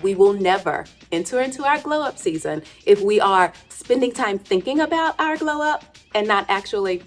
We will never enter into our glow up season if we are spending time thinking about our glow up and not actually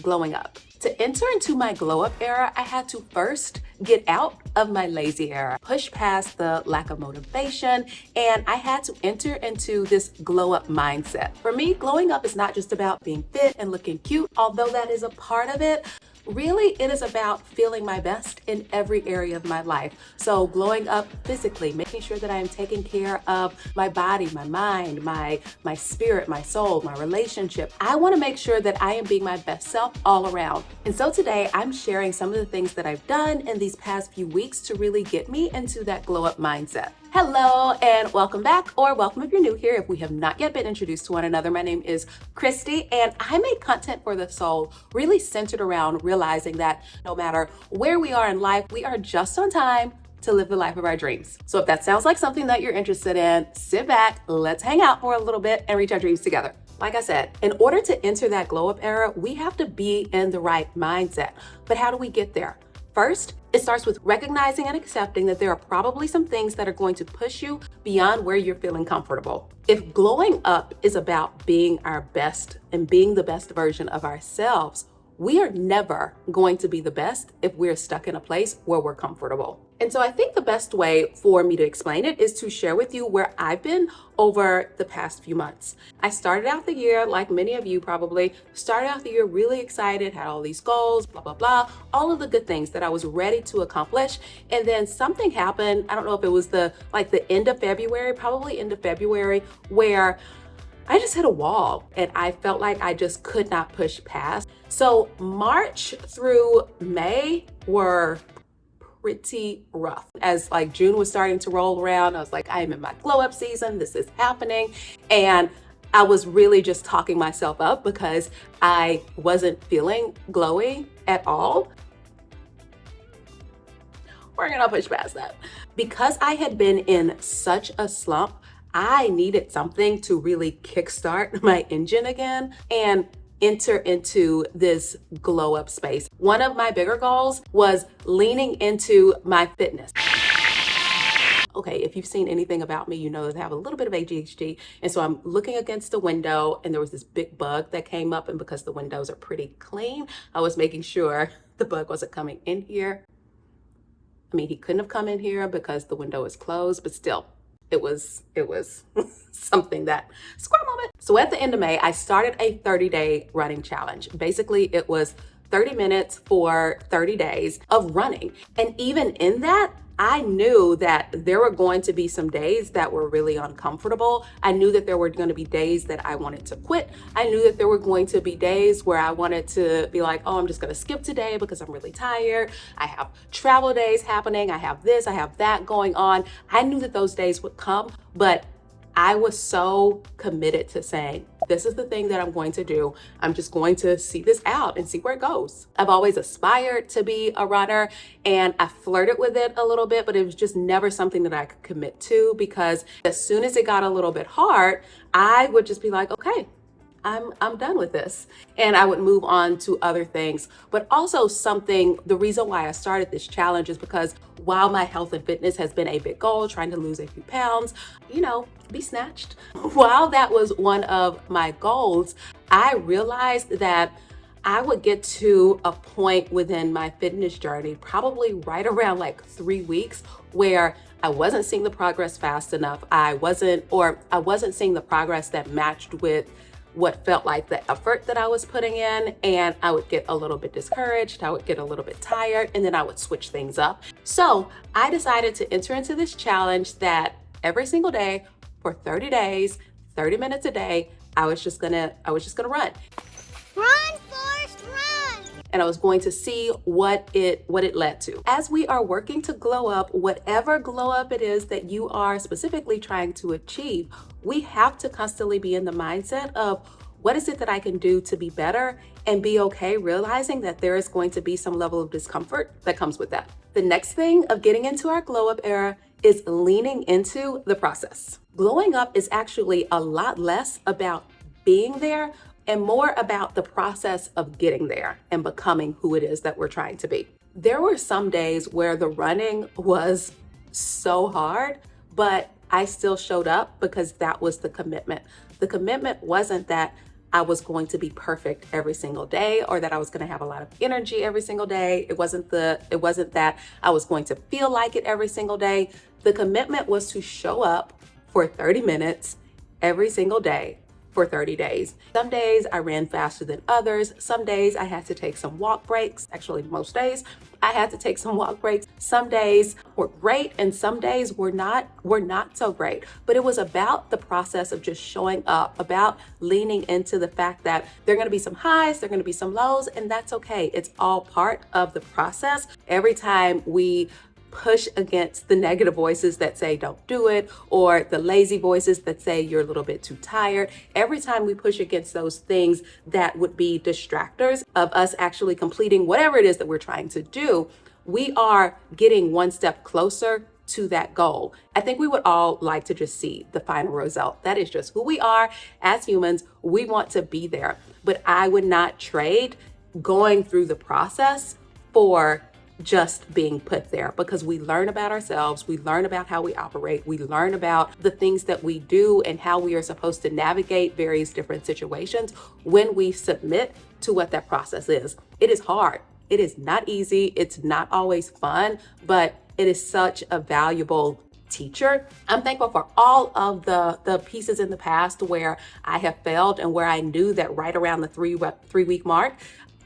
glowing up. To enter into my glow up era, I had to first get out of my lazy era, push past the lack of motivation, and I had to enter into this glow up mindset. For me, glowing up is not just about being fit and looking cute, although that is a part of it. Really, it is about feeling my best in every area of my life. So glowing up physically, making sure that I am taking care of my body, my mind, my spirit, my soul, my relationship. I want to make sure that I am being my best self all around. And so today I'm sharing some of the things that I've done in these past few weeks to really get me into that glow up mindset. Hello and welcome back, or welcome if you're new here. If we have not yet been introduced to one another, my name is Christy and I make content for the soul, really centered around realizing that no matter where we are in life, we are just on time to live the life of our dreams. So if that sounds like something that you're interested in, sit back, let's hang out for a little bit and reach our dreams together. Like I said, in order to enter that glow up era, we have to be in the right mindset. But how do we get there? First, it starts with recognizing and accepting that there are probably some things that are going to push you beyond where you're feeling comfortable. If glowing up is about being our best and being the best version of ourselves, we are never going to be the best if we're stuck in a place where we're comfortable. And so I think the best way for me to explain it is to share with you where I've been over the past few months. I started out the year, like many of you probably, started out the year really excited, had all these goals, blah, blah, blah, all of the good things that I was ready to accomplish. And then something happened, I don't know if it was the end of February, probably end of February, where I just hit a wall and I felt like I just could not push past. So March through May were pretty rough. As June was starting to roll around, I was like, I am in my glow up season. This is happening. And I was really just talking myself up because I wasn't feeling glowy at all. We're gonna push past that. Because I had been in such a slump, I needed something to really kickstart my engine again and enter into this glow up space. One of my bigger goals was leaning into my fitness. Okay, if you've seen anything about me, you know that I have a little bit of ADHD. And so I'm looking against the window and there was this big bug that came up, and because the windows are pretty clean, I was making sure the bug wasn't coming in here. I mean, he couldn't have come in here because the window is closed, but still, it was something that squirrel moment. So at the end of May, I started a 30-day running challenge. Basically, it was 30 minutes for 30 days of running. And even in that, I knew that there were going to be some days that were really uncomfortable. I knew that there were going to be days that I wanted to quit. I knew that there were going to be days where I wanted to be like, oh, I'm just going to skip today because I'm really tired. I have travel days happening. I have this, I have that going on. I knew that those days would come, but I was so committed to saying, this is the thing that I'm going to do. I'm just going to see this out and see where it goes. I've always aspired to be a runner and I flirted with it a little bit, but it was just never something that I could commit to, because as soon as it got a little bit hard, I would just be like, okay, I'm done with this. And I would move on to other things. But also the reason why I started this challenge is because while my health and fitness has been a big goal, trying to lose a few pounds, be snatched. While that was one of my goals, I realized that I would get to a point within my fitness journey, probably right around 3 weeks, where I wasn't seeing the progress fast enough. I wasn't seeing the progress that matched with what felt like the effort that I was putting in, and I would get a little bit discouraged, I would get a little bit tired, and then I would switch things up. So I decided to enter into this challenge that every single day for 30 days, 30 minutes a day, I was just gonna run. Run, Forrest, run! And I was going to see what it led to. As we are working to glow up, whatever glow up it is that you are specifically trying to achieve, we have to constantly be in the mindset of, what is it that I can do to be better, and be okay realizing that there is going to be some level of discomfort that comes with that. The next thing of getting into our glow up era is leaning into the process. Glowing up is actually a lot less about being there and more about the process of getting there and becoming who it is that we're trying to be. There were some days where the running was so hard, but I still showed up because that was the commitment. The commitment wasn't that I was going to be perfect every single day or that I was going to have a lot of energy every single day. It wasn't that I was going to feel like it every single day. The commitment was to show up for 30 minutes every single day for 30 days. Some days I ran faster than others. Some days I had to take some walk breaks. Actually, most days I had to take some walk breaks. Some days were great and some days were not so great. But it was about the process of just showing up, about leaning into the fact that there are going to be some highs, there are going to be some lows, and that's okay. It's all part of the process. Every time we push against the negative voices that say don't do it, or the lazy voices that say you're a little bit too tired. Every time we push against those things that would be distractors of us actually completing whatever it is that we're trying to do, we are getting one step closer to that goal. I think we would all like to just see the final result. That is just who we are as humans. We want to be there, but I would not trade going through the process for just being put there, because we learn about ourselves, we learn about how we operate, we learn about the things that we do and how we are supposed to navigate various different situations when we submit to what that process is. It is hard. It is not easy. It's not always fun, but it is such a valuable teacher. I'm thankful for all of the pieces in the past where I have failed and where I knew that right around the three week mark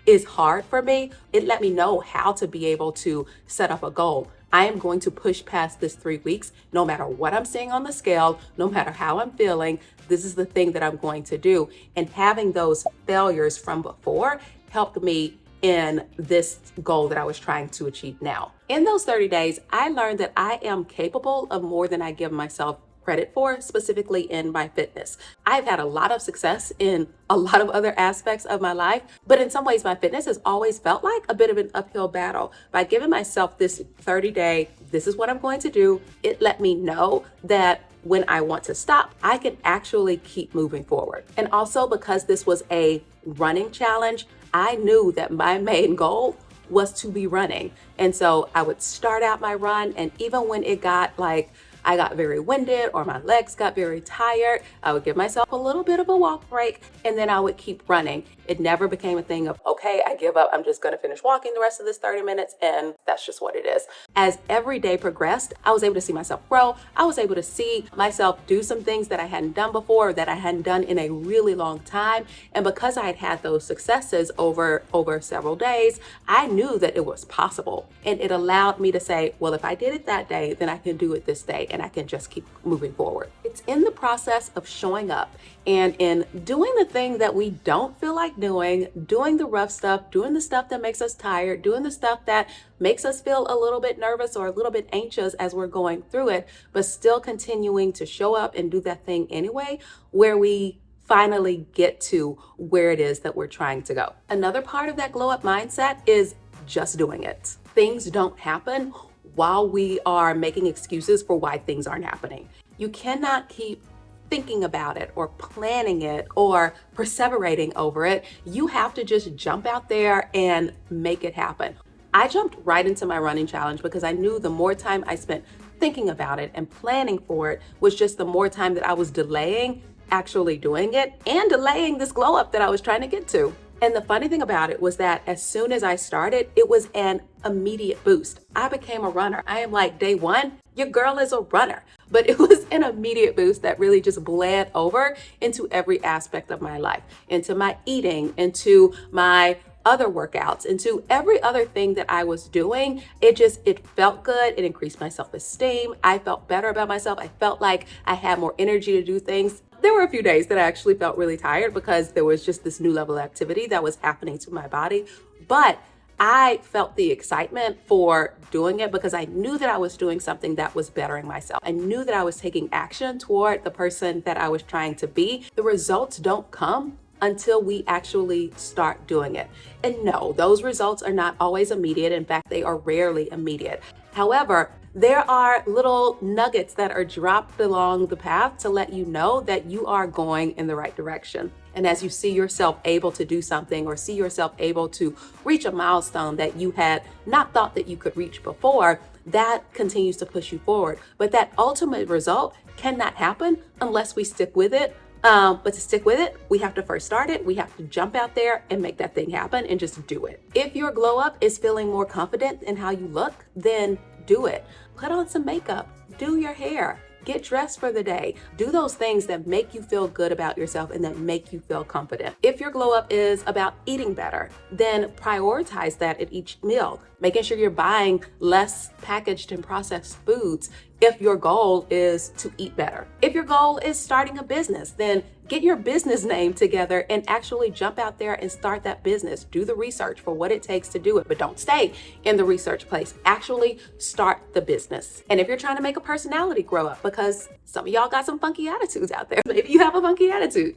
is hard for me. It let me know how to be able to set up a goal. I am going to push past this 3 weeks, no matter what I'm seeing on the scale, no matter how I'm feeling. This is the thing that I'm going to do. And having those failures from before helped me in this goal that I was trying to achieve now. In those 30 days, I learned that I am capable of more than I give myself credit for, specifically in my fitness. I've had a lot of success in a lot of other aspects of my life, but in some ways my fitness has always felt like a bit of an uphill battle. By giving myself this 30-day, this is what I'm going to do, it let me know that when I want to stop, I can actually keep moving forward. And also, because this was a running challenge, I knew that my main goal was to be running. And so I would start out my run, and even when it got like I got very winded or my legs got very tired, I would give myself a little bit of a walk break and then I would keep running. It never became a thing of, okay, I give up, I'm just gonna finish walking the rest of this 30 minutes and that's just what it is. As every day progressed, I was able to see myself grow. I was able to see myself do some things that I hadn't done before, that I hadn't done in a really long time. And because I had had those successes over several days, I knew that it was possible. And it allowed me to say, well, if I did it that day, then I can do it this day. And I can just keep moving forward. It's in the process of showing up and in doing the thing that we don't feel like doing the rough stuff, doing the stuff that makes us tired, doing the stuff that makes us feel a little bit nervous or a little bit anxious as we're going through it, but still continuing to show up and do that thing anyway, where we finally get to where it is that we're trying to go. Another part of that glow up mindset is just doing it. Things don't happen while we are making excuses for why things aren't happening. You cannot keep thinking about it or planning it or perseverating over it. You have to just jump out there and make it happen. I jumped right into my running challenge because I knew the more time I spent thinking about it and planning for it was just the more time that I was delaying actually doing it and delaying this glow up that I was trying to get to. And the funny thing about it was that as soon as I started, it was an immediate boost. I became a runner. I am like, day one, your girl is a runner. But it was an immediate boost that really just bled over into every aspect of my life, into my eating, into my other workouts, into every other thing that I was doing. It felt good. It increased my self-esteem. I felt better about myself. I felt like I had more energy to do things. There were a few days that I actually felt really tired because there was just this new level of activity that was happening to my body. But I felt the excitement for doing it because I knew that I was doing something that was bettering myself. I knew that I was taking action toward the person that I was trying to be. The results don't come until we actually start doing it. And no, those results are not always immediate. In fact, they are rarely immediate. However, there are little nuggets that are dropped along the path to let you know that you are going in the right direction. And as you see yourself able to do something or see yourself able to reach a milestone that you had not thought that you could reach before, that continues to push you forward. But that ultimate result cannot happen unless we stick with it. But to stick with it, we have to first start it. We have to jump out there and make that thing happen and just do it. If your glow up is feeling more confident in how you look, then do it. Put on some makeup, do your hair, get dressed for the day. Do those things that make you feel good about yourself and that make you feel confident. If your glow up is about eating better, then prioritize that at each meal, making sure you're buying less packaged and processed foods if your goal is to eat better. If your goal is starting a business, then get your business name together and actually jump out there and start that business. Do the research for what it takes to do it, but don't stay in the research place. Actually start the business. And if you're trying to make a personality grow up, because some of y'all got some funky attitudes out there, maybe you have a funky attitude,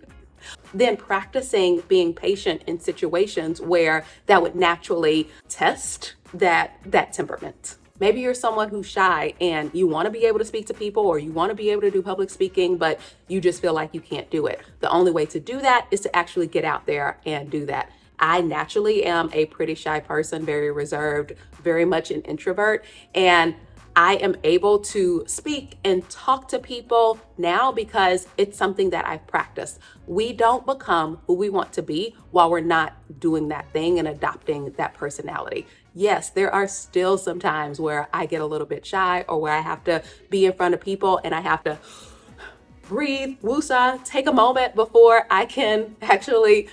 then practicing being patient in situations where that would naturally test that temperament. Maybe you're someone who's shy and you want to be able to speak to people, or you want to be able to do public speaking, but you just feel like you can't do it. The only way to do that is to actually get out there and do that. I naturally am a pretty shy person, very reserved, very much an introvert, and I am able to speak and talk to people now because it's something that I've practiced. We don't become who we want to be while we're not doing that thing and adopting that personality. Yes, there are still some times where I get a little bit shy, or where I have to be in front of people and I have to breathe, woosah, take a moment before I can actually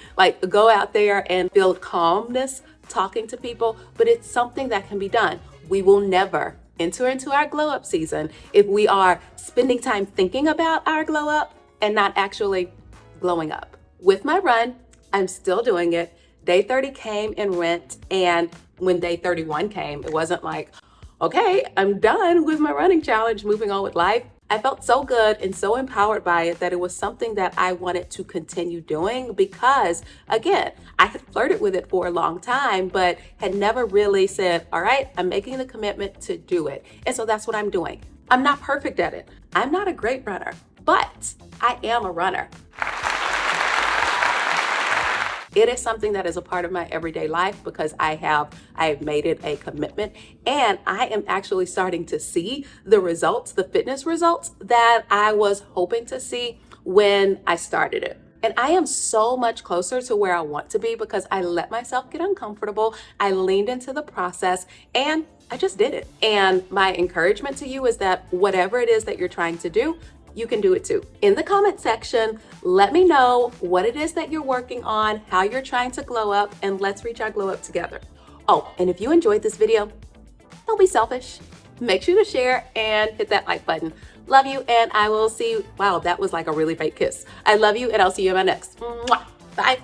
go out there and feel calmness talking to people. But it's something that can be done. We will never enter into our glow up season if we are spending time thinking about our glow up and not actually glowing up. With my run, I'm still doing it. Day 30 came and went, and when day 31 came, it wasn't like, okay, I'm done with my running challenge, moving on with life. I felt so good and so empowered by it that it was something that I wanted to continue doing because, again, I had flirted with it for a long time, but had never really said, all right, I'm making the commitment to do it. And so that's what I'm doing. I'm not perfect at it. I'm not a great runner, but I am a runner. It is something that is a part of my everyday life because I have made it a commitment, and I am actually starting to see the results, the fitness results that I was hoping to see when I started it. And I am so much closer to where I want to be because I let myself get uncomfortable. I leaned into the process and I just did it. And my encouragement to you is that whatever it is that you're trying to do, you can do it too. In the comment section, let me know what it is that you're working on, how you're trying to glow up, and let's reach our glow up together. Oh, and if you enjoyed this video, don't be selfish. Make sure to share and hit that like button. Love you, and I will see you. Wow, that was like a really fake kiss. I love you, and I'll see you in my next. Mwah. Bye.